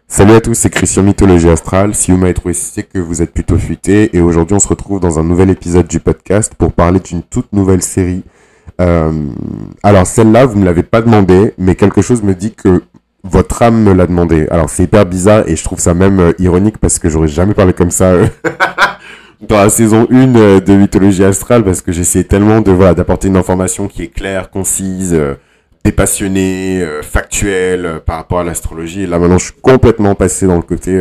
Salut à tous, c'est Christian Mythologie Astrale. Si vous m'avez trouvé, c'est que vous êtes plutôt futé. Et aujourd'hui, on se retrouve dans un nouvel épisode du podcast pour parler d'une toute nouvelle série. Euh, alors, celle-là, vous me l'avez pas demandé, mais quelque chose me dit que votre âme me l'a demandé. Alors, c'est hyper bizarre et je trouve ça même ironique parce que j'aurais jamais parlé comme ça dans la saison 1 de Mythologie Astrale parce que j'essayais tellement de d'apporter une information qui est claire, concise, dépassionnée, factuelle par rapport à l'astrologie. Et là maintenant, je suis complètement passé dans le côté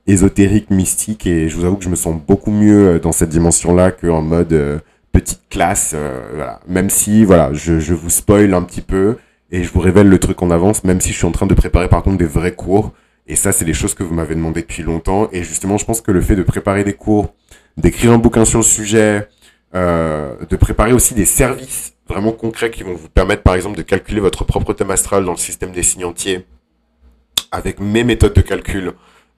ésotérique, mystique et je vous avoue que je me sens beaucoup mieux dans cette dimension-là qu'en mode petite classe. Voilà. Même si, voilà, je vous spoil un petit peu et je vous révèle le truc en avance, même si je suis en train de préparer par contre des vrais cours. Et ça, c'est des choses que vous m'avez demandé depuis longtemps. Et justement, je pense que le fait de préparer des cours, d'écrire un bouquin sur le sujet, de préparer aussi des services vraiment concrets qui vont vous permettre, par exemple, de calculer votre propre thème astral dans le système des signes entiers avec mes méthodes de calcul.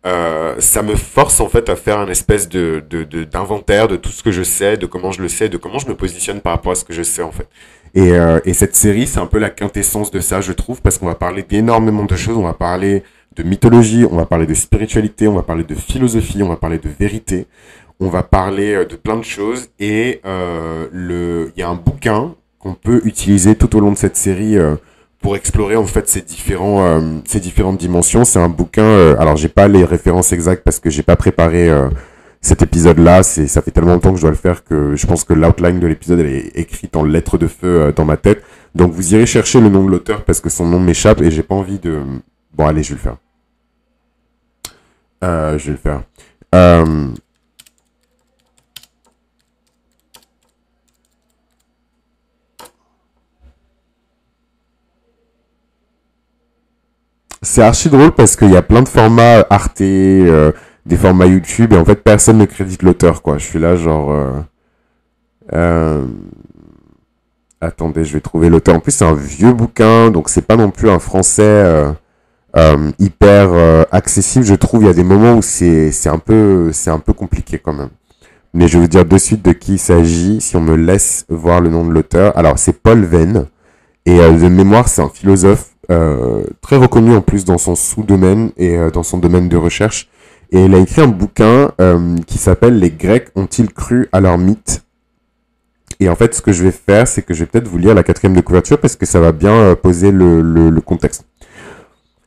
Ça me force en fait à faire un espèce d'inventaire de tout ce que je sais, de comment je le sais, de comment je me positionne par rapport à ce que je sais en fait. Et cette série, c'est un peu la quintessence de ça, je trouve, parce qu'on va parler d'énormément de choses. On va parler de mythologie, on va parler de spiritualité, on va parler de philosophie, on va parler de vérité, on va parler de plein de choses. Et il y a un bouquin qu'on peut utiliser tout au long de cette série pour explorer en fait ces différentes dimensions. C'est un bouquin. Alors j'ai pas les références exactes parce que j'ai pas préparé cet épisode-là. Ça fait tellement longtemps que je dois le faire que je pense que l'outline de l'épisode elle est écrite en lettres de feu dans ma tête. Donc vous irez chercher le nom de l'auteur parce que son nom m'échappe et j'ai pas envie de. Bon allez, je vais le faire. Je vais le faire. Euh, C'est archi drôle parce qu'il y a plein de formats Arte, des formats YouTube, et en fait, personne ne crédite l'auteur, quoi. Je suis là, genre... euh, attendez, je vais trouver l'auteur. En plus, c'est un vieux bouquin, donc c'est pas non plus un français hyper accessible, je trouve. Il y a des moments où c'est un peu compliqué, quand même. Mais je vais vous dire de suite de qui il s'agit, si on me laisse voir le nom de l'auteur. Alors, c'est Paul Venn. Et de mémoire, c'est un philosophe très reconnu en plus dans son sous-domaine et dans son domaine de recherche. Et il a écrit un bouquin qui s'appelle Les Grecs ont-ils cru à leurs mythes? Et en fait, ce que je vais faire, c'est que je vais peut-être vous lire la quatrième de couverture parce que ça va bien poser le contexte.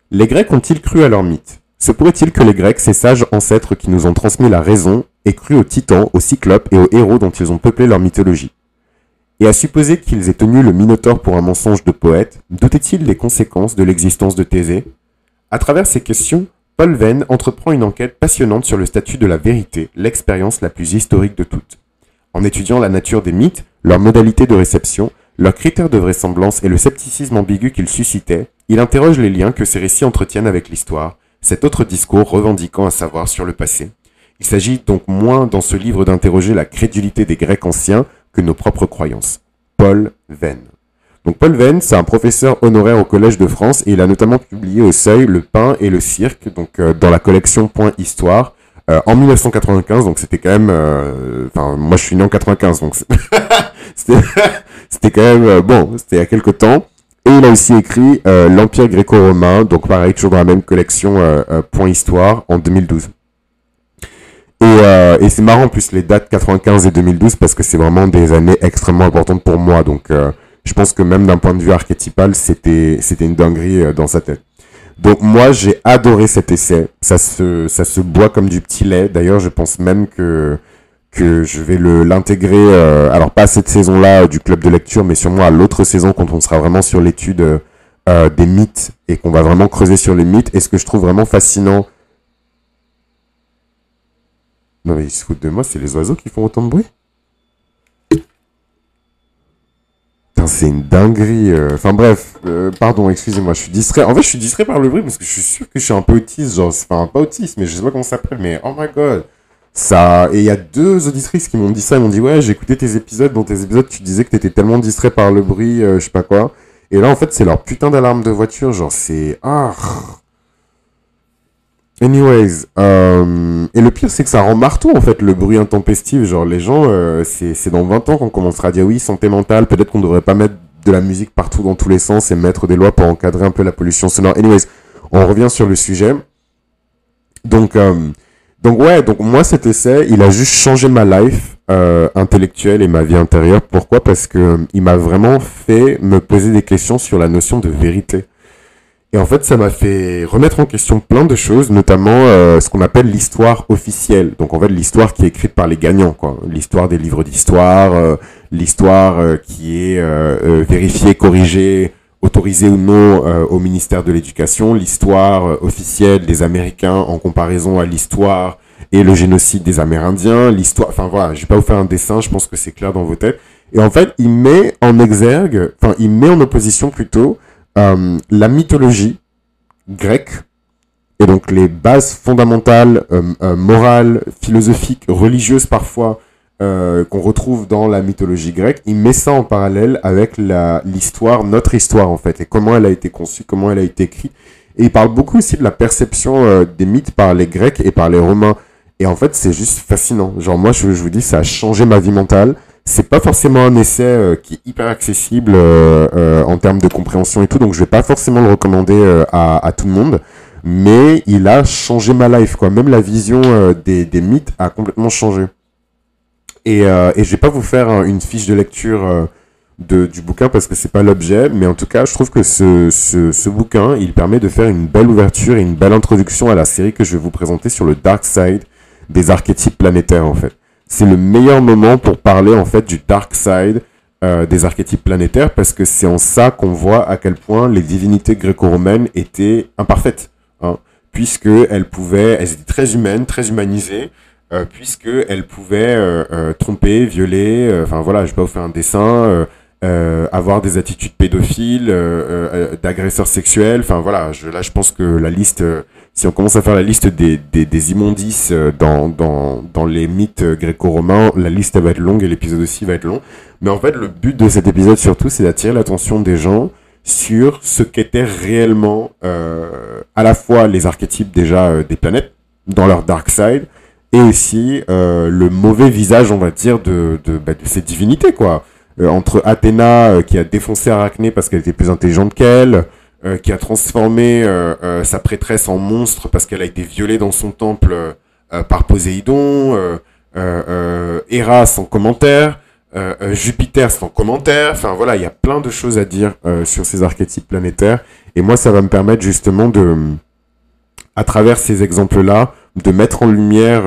Les Grecs ont-ils cru à leurs mythes? Se pourrait-il que les Grecs, ces sages ancêtres qui nous ont transmis la raison, aient cru aux titans, aux cyclopes et aux héros dont ils ont peuplé leur mythologie? Et à supposer qu'ils aient tenu le Minotaure pour un mensonge de poète, doutaient-ils les conséquences de l'existence de Thésée? À travers ces questions, Paul Venn entreprend une enquête passionnante sur le statut de la vérité, l'expérience la plus historique de toutes. En étudiant la nature des mythes, leurs modalités de réception, leurs critères de vraisemblance et le scepticisme ambigu qu'ils suscitaient, il interroge les liens que ces récits entretiennent avec l'histoire, cet autre discours revendiquant un savoir sur le passé. Il s'agit donc moins dans ce livre d'interroger la crédulité des Grecs anciens que nos propres croyances. Paul Venn. Donc Paul Venn, c'est un professeur honoraire au Collège de France et il a notamment publié au Seuil Le Pain et le Cirque, donc dans la collection Point Histoire, en 1995. Donc c'était quand même, enfin moi je suis né en 95, donc c'était c'était quand même bon, c'était il y a quelques temps. Et il a aussi écrit l'Empire gréco-romain, donc pareil toujours dans la même collection Point Histoire en 2012. Et c'est marrant en plus les dates 95 et 2012 parce que c'est vraiment des années extrêmement importantes pour moi. Donc je pense que même d'un point de vue archétypal, c'était une dinguerie dans sa tête. Donc moi j'ai adoré cet essai. Ça se boit comme du petit lait. D'ailleurs je pense même que je vais l'intégrer. Alors pas à cette saison-là du club de lecture, mais sûrement à l'autre saison quand on sera vraiment sur l'étude des mythes et qu'on va vraiment creuser sur les mythes. Et ce que je trouve vraiment fascinant. Non mais ils se foutent de moi, c'est les oiseaux qui font autant de bruit. Putain, c'est une dinguerie. Enfin bref, pardon, excusez-moi, je suis distrait. En fait, je suis distrait par le bruit parce que je suis sûr que je suis un peu autiste, genre, enfin pas autiste, mais je sais pas comment ça s'appelle, mais oh my god. Ça, et il y a deux auditrices qui m'ont dit ça, ils m'ont dit ouais, j'ai écouté tes épisodes, dans tes épisodes tu disais que t'étais tellement distrait par le bruit, je sais pas quoi. Et là en fait c'est leur putain d'alarme de voiture, genre c'est... Ah. Anyways, et le pire c'est que ça rend marteau en fait le bruit intempestif, genre les gens, c'est dans 20 ans qu'on commencera à dire oui, santé mentale, peut-être qu'on devrait pas mettre de la musique partout dans tous les sens et mettre des lois pour encadrer un peu la pollution sonore. Anyways, on revient sur le sujet. Donc, euh, donc moi cet essai, il a juste changé ma life intellectuelle et ma vie intérieure. Pourquoi? Parce que il m'a vraiment fait me poser des questions sur la notion de vérité. Et en fait, ça m'a fait remettre en question plein de choses, notamment ce qu'on appelle l'histoire officielle. Donc en fait, l'histoire qui est écrite par les gagnants, quoi. L'histoire des livres d'histoire, l'histoire qui est vérifiée, corrigée, autorisée ou non au ministère de l'Éducation, l'histoire officielle des Américains en comparaison à l'histoire et le génocide des Amérindiens, l'histoire... Enfin voilà, je vais pas vous faire un dessin, je pense que c'est clair dans vos têtes. Et en fait, il met en exergue, enfin il met en opposition plutôt la mythologie grecque et donc les bases fondamentales, morales, philosophiques, religieuses parfois, qu'on retrouve dans la mythologie grecque, il met ça en parallèle avec l'histoire, notre histoire en fait, et comment elle a été conçue, comment elle a été écrite. Et il parle beaucoup aussi de la perception des mythes par les Grecs et par les Romains. Et en fait, c'est juste fascinant. Genre moi, je vous dis, ça a changé ma vie mentale. C'est pas forcément un essai qui est hyper accessible en termes de compréhension et tout, donc je vais pas forcément le recommander à tout le monde, mais il a changé ma life, quoi. Même la vision des mythes a complètement changé. Et je vais pas vous faire une fiche de lecture du bouquin parce que c'est pas l'objet, mais en tout cas, je trouve que ce bouquin, il permet de faire une belle ouverture et une belle introduction à la série que je vais vous présenter sur le Dark Side des archétypes planétaires, en fait. C'est le meilleur moment pour parler, en fait, du Dark Side des archétypes planétaires parce que c'est en ça qu'on voit à quel point les divinités gréco-romaines étaient imparfaites, hein, puisque elles étaient très humaines, très humanisées, puisque elles pouvaient tromper, violer, enfin voilà, je vais pas vous faire un dessin, avoir des attitudes pédophiles, d'agresseurs sexuels, enfin voilà, là je pense que la liste, si on commence à faire la liste des immondices dans les mythes gréco-romains, la liste elle va être longue et l'épisode aussi va être long. Mais en fait, le but de cet épisode surtout, c'est d'attirer l'attention des gens sur ce qu'étaient réellement à la fois les archétypes déjà des planètes dans leur dark side, et aussi le mauvais visage, on va dire, de ces divinités, quoi. Entre Athéna qui a défoncé Arachné parce qu'elle était plus intelligente qu'elle, qui a transformé sa prêtresse en monstre parce qu'elle a été violée dans son temple par Poséidon, Héra sans commentaire, Jupiter sans commentaire, enfin voilà, il y a plein de choses à dire sur ces archétypes planétaires, et moi ça va me permettre justement à travers ces exemples-là, de mettre en lumière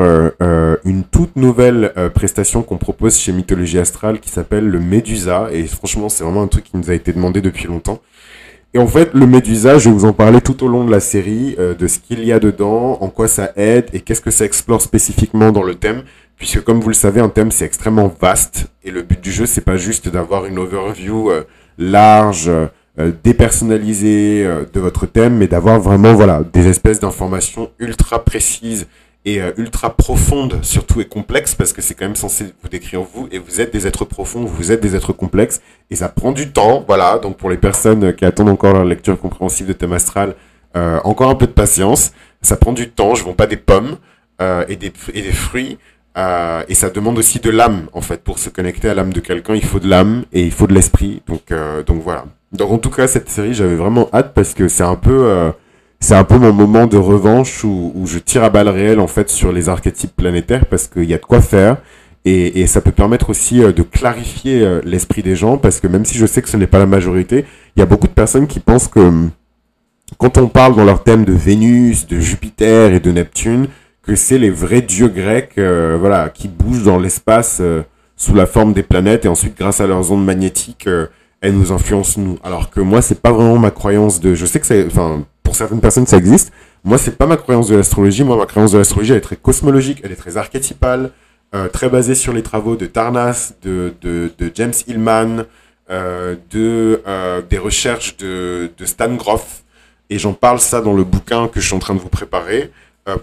une toute nouvelle prestation qu'on propose chez Mythologie Astrale qui s'appelle le Médusa. Et franchement, c'est vraiment un truc qui nous a été demandé depuis longtemps. Et en fait, le Médusa, je vais vous en parler tout au long de la série, de ce qu'il y a dedans, en quoi ça aide et qu'est-ce que ça explore spécifiquement dans le thème. Puisque comme vous le savez, un thème c'est extrêmement vaste. Et le but du jeu, c'est pas juste d'avoir une overview large, dépersonnalisée de votre thème, mais d'avoir vraiment voilà, des espèces d'informations ultra précises et ultra profondes, surtout et complexes, parce que c'est quand même censé vous décrire vous, et vous êtes des êtres profonds, vous êtes des êtres complexes, et ça prend du temps, voilà, donc pour les personnes qui attendent encore leur lecture compréhensive de thème astral, encore un peu de patience, ça prend du temps, je vends pas des pommes et des fruits, et ça demande aussi de l'âme, en fait, pour se connecter à l'âme de quelqu'un, il faut de l'âme, et il faut de l'esprit, donc voilà. Donc en tout cas, cette série, j'avais vraiment hâte, parce que c'est un peu mon moment de revanche où je tire à balles réelles en fait sur les archétypes planétaires parce qu'il y a de quoi faire et ça peut permettre aussi de clarifier l'esprit des gens parce que même si je sais que ce n'est pas la majorité, il y a beaucoup de personnes qui pensent que quand on parle dans leur thème de Vénus, de Jupiter et de Neptune, que c'est les vrais dieux grecs voilà, qui bougent dans l'espace sous la forme des planètes et ensuite grâce à leurs ondes magnétiques elles nous influencent nous. Alors que moi c'est pas vraiment ma croyance je sais que c'est pour certaines personnes ça existe. Moi c'est pas ma croyance de l'astrologie. Moi ma croyance de l'astrologie elle est très cosmologique, elle est très archétypale, très basée sur les travaux de Tarnas, de James Hillman, des recherches de Stan Grof. Et j'en parle ça dans le bouquin que je suis en train de vous préparer.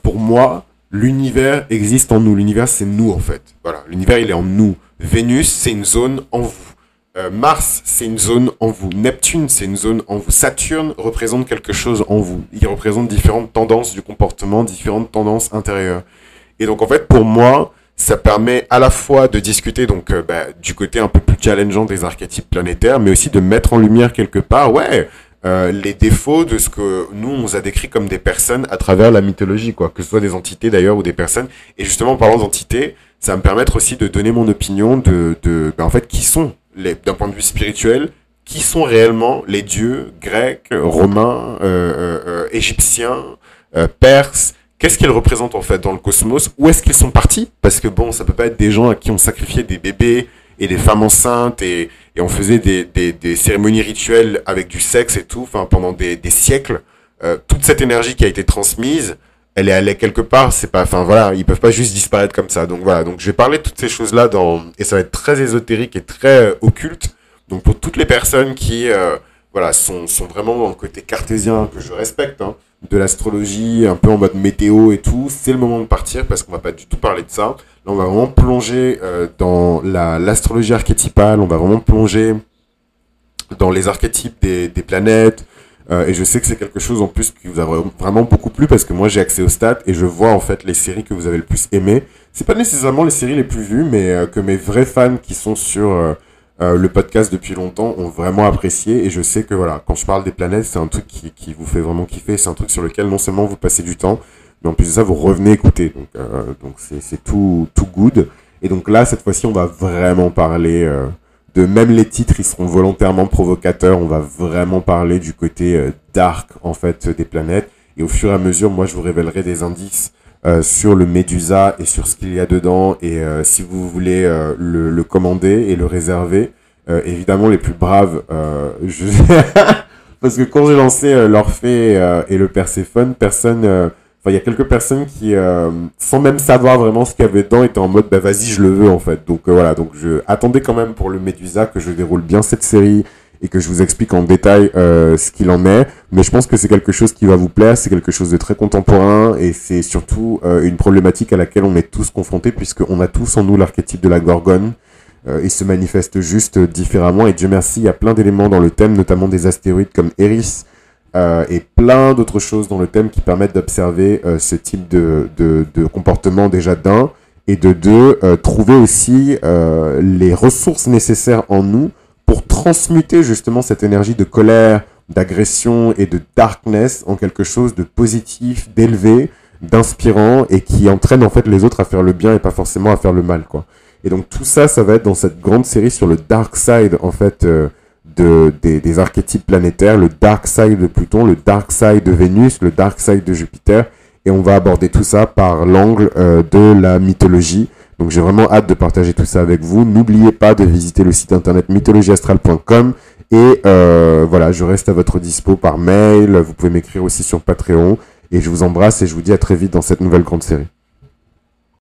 Pour moi, l'univers existe en nous. L'univers c'est nous en fait. Voilà, l'univers il est en nous. Vénus c'est une zone en vous. Mars, c'est une zone en vous. Neptune, c'est une zone en vous. Saturne représente quelque chose en vous. Il représente différentes tendances du comportement, différentes tendances intérieures. Et donc, en fait, pour moi, ça permet à la fois de discuter donc du côté un peu plus challengeant des archétypes planétaires, mais aussi de mettre en lumière quelque part, ouais, les défauts de ce que nous on nous a décrit comme des personnes à travers la mythologie, quoi, que ce soit des entités d'ailleurs ou des personnes. Et justement, en parlant d'entités, ça va me permettre aussi de donner mon opinion en fait, qui sont d'un point de vue spirituel, qui sont réellement les dieux grecs, romains, égyptiens, perses. Qu'est-ce qu'ils représentent en fait dans le cosmos? Où est-ce qu'ils sont partis? Parce que bon, ça peut pas être des gens à qui on sacrifiait des bébés et des femmes enceintes et on faisait des cérémonies rituelles avec du sexe et tout, enfin pendant des siècles. Toute cette énergie qui a été transmise, elle est allée quelque part. C'est pas, enfin voilà, ils peuvent pas juste disparaître comme ça. Donc voilà, donc je vais parler de toutes ces choses-là et ça va être très ésotérique et très occulte. Donc pour toutes les personnes qui voilà, sont vraiment dans le côté cartésien que je respecte, hein, de l'astrologie, un peu en mode météo et tout, c'est le moment de partir parce qu'on va pas du tout parler de ça. Là, on va vraiment plonger dans l'astrologie archétypale, on va vraiment plonger dans les archétypes des planètes. Et je sais que c'est quelque chose en plus qui vous a vraiment beaucoup plu parce que moi j'ai accès aux stats et je vois en fait les séries que vous avez le plus aimées. C'est pas nécessairement les séries les plus vues, mais que mes vrais fans qui sont sur le podcast depuis longtemps ont vraiment apprécié. Et je sais que voilà, quand je parle des planètes, c'est un truc qui vous fait vraiment kiffer. C'est un truc sur lequel non seulement vous passez du temps, mais en plus de ça, vous revenez écouter. Donc c'est tout good. Et donc là, cette fois-ci, on va vraiment parler de même les titres, ils seront volontairement provocateurs. On va vraiment parler du côté dark, en fait, des planètes. Et au fur et à mesure, moi, je vous révélerai des indices sur le Médusa et sur ce qu'il y a dedans. Et si vous voulez le commander et le réserver, évidemment, les plus braves, parce que quand j'ai lancé l'Orphée et le Perséphone, il y a quelques personnes qui, sans même savoir vraiment ce qu'il y avait dedans, étaient en mode, bah vas-y, je le veux en fait. Donc voilà, donc attendez quand même pour le Médusa que je déroule bien cette série et que je vous explique en détail ce qu'il en est. Mais je pense que c'est quelque chose qui va vous plaire, c'est quelque chose de très contemporain et c'est surtout une problématique à laquelle on est tous confrontés puisqu'on a tous en nous l'archétype de la Gorgone. Il se manifeste juste différemment et Dieu merci, il y a plein d'éléments dans le thème, notamment des astéroïdes comme Eris. Et plein d'autres choses dans le thème qui permettent d'observer ce type de comportement déjà d'un, et de deux, trouver aussi les ressources nécessaires en nous pour transmuter justement cette énergie de colère, d'agression et de darkness en quelque chose de positif, d'élevé, d'inspirant et qui entraîne en fait les autres à faire le bien et pas forcément à faire le mal, quoi. Et donc tout ça, ça va être dans cette grande série sur le dark side en fait des archétypes planétaires, le dark side de Pluton, le dark side de Vénus, le dark side de Jupiter, et on va aborder tout ça par l'angle de la mythologie. Donc j'ai vraiment hâte de partager tout ça avec vous. N'oubliez pas de visiter le site internet mythologieastrale.com et voilà, je reste à votre dispo par mail, vous pouvez m'écrire aussi sur Patreon, et je vous embrasse et je vous dis à très vite dans cette nouvelle grande série.